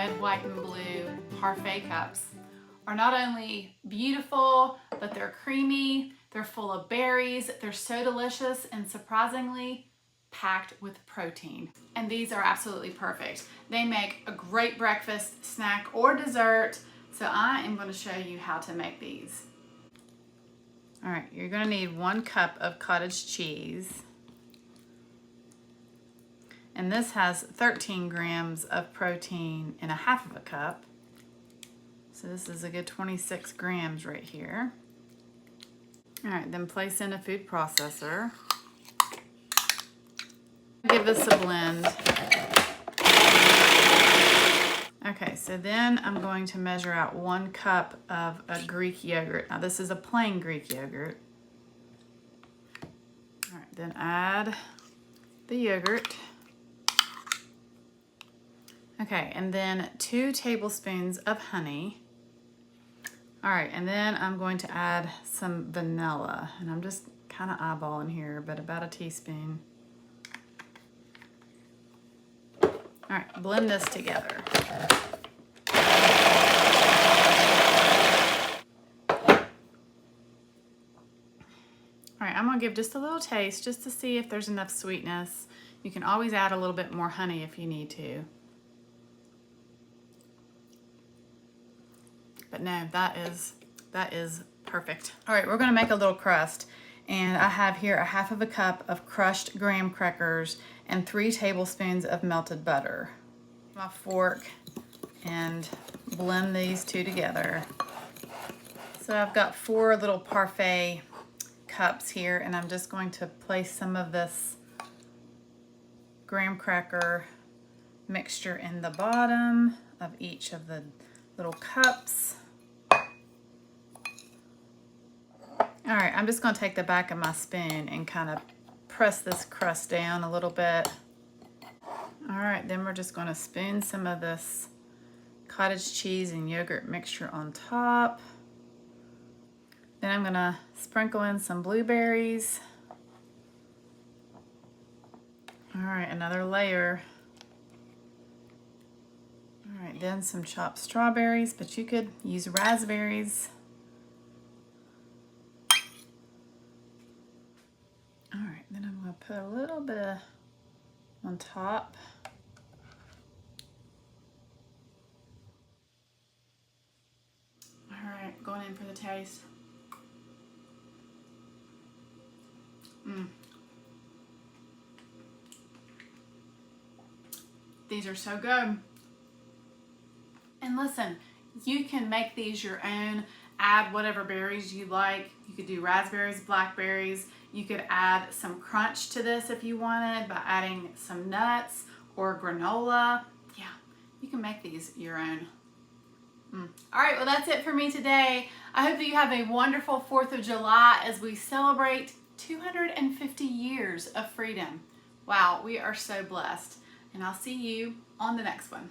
red, white, and blue Parfait cups are not only beautiful, but they're creamy, they're full of berries, they're so delicious, and surprisingly packed with protein. And these are absolutely perfect. They make a great breakfast, snack, or dessert. So I am going to show you how to make these. All right, you're going to need 1 cup of cottage cheese. And this has 13 grams of protein in 1/2 cup. So this is a good 26 grams right here. All right, then place in a food processor. Give this a blend. Okay, so then I'm going to measure out 1 cup of a Greek yogurt. Now this is a plain Greek yogurt. All right, then add the yogurt. Okay, and then 2 tablespoons of honey. All right, and then I'm going to add some vanilla, and I'm just kind of eyeballing here, but about a teaspoon. All right, blend this together. All right, I'm gonna give just a little taste just to see if there's enough sweetness. You can always add a little bit more honey if you need to. But no, that is perfect. All right, we're gonna make a little crust. And I have here 1/2 cup of crushed graham crackers and 3 tablespoons of melted butter. My fork and blend these two together. So I've got 4 little Parfait cups here, and I'm just going to place some of this graham cracker mixture in the bottom of each of the little cups. All right, I'm just going to take the back of my spoon and kind of press this crust down a little bit. All right, then we're just going to spoon some of this cottage cheese and yogurt mixture on top. Then I'm going to sprinkle in some blueberries. All right, another layer. All right, then some chopped strawberries, but you could use raspberries. All right, then I'm going to put a little bit on top. All right, going in for the taste. These are so good. And listen, you can make these your own. Add whatever berries you like. You could do raspberries, blackberries. You could add some crunch to this if you wanted by adding some nuts or granola. Yeah, you can make these your own. All right, well, that's it for me today. I hope that you have a wonderful 4th of July as we celebrate 250 years of freedom. Wow, we are so blessed. And I'll see you on the next one.